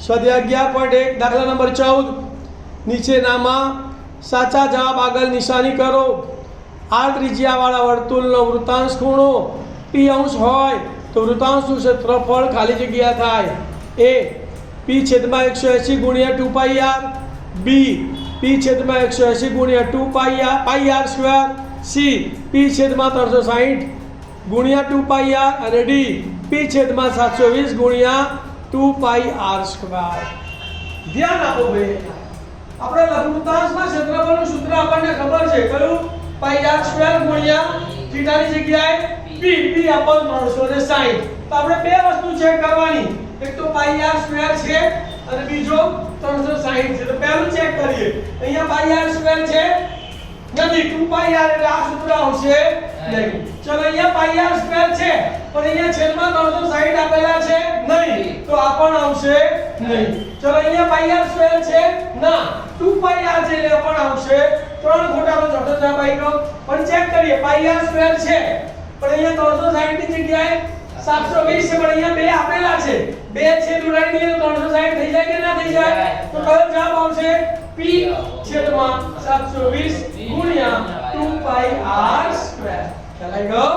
સ્વાધ્યાય 11.1 દાખલા નંબર 14 નીચેનામાં સાચા જવાબ આગળ નિશાની કરો। આ ત્રિજ્યાવાળા વર્તુળનો વૃત્તાંશ ખૂણો p અંશ હોય તો વૃત્તાંશનું ક્ષેત્રફળ ખાલી જગ્યા થાય। a p/180 ગુણ્યા 2πr, b p/180 ગુણ્યા 2πr સ્ક્વેર, c p/360 ગુણ્યા 2πr અને d p/720 ગુણ્યા 2πr સ્ક્વેર। ધ્યાન આપો ભાઈ, આપણે લઘુત્તાંશના ક્ષેત્રફળનું સૂત્ર આપણને ખબર છે, કયું? πr સ્ક્વેર ગુણ્યા થીટાની જગ્યાએ p/360। તો આપણે બે વસ્તુ ચેક કરવાની, એક તો πr સ્ક્વેર છે અને બીજો 360 છે। તો પહેલું ચેક કરીએ, અહીંયા πr સ્ક્વેર છે નથી, 2πr એટલે આ સૂત્ર આવશે નહીં। ચલો અહીંયા πr સ્ક્વેર છે પણ અહીંયા છેદમાં 360 આપેલા છે નહીં, તો આ પણ આવશે નહીં। ચલો અહીંયા πr સ્ક્વેર છે ના, 2πr છે એટલે પણ આવશે। ત્રણ ખોટાનો ચોથો જવાબ આવ્યો। પણ ચેક કરીએ, πr સ્ક્વેર છે પણ અહીંયા 360 ની જગ્યાએ 720 છે, પણ અહીંયા બે આપેલા છે, બે છેદ ઉડાડી દઈએ તો 360 થઈ જાય કે ના થઈ જાય? તો કયો જવાબ આવશે? p/720 ગુણ્યા 2πr સ્ક્વેર। ખ્યાલ આવી ગયો?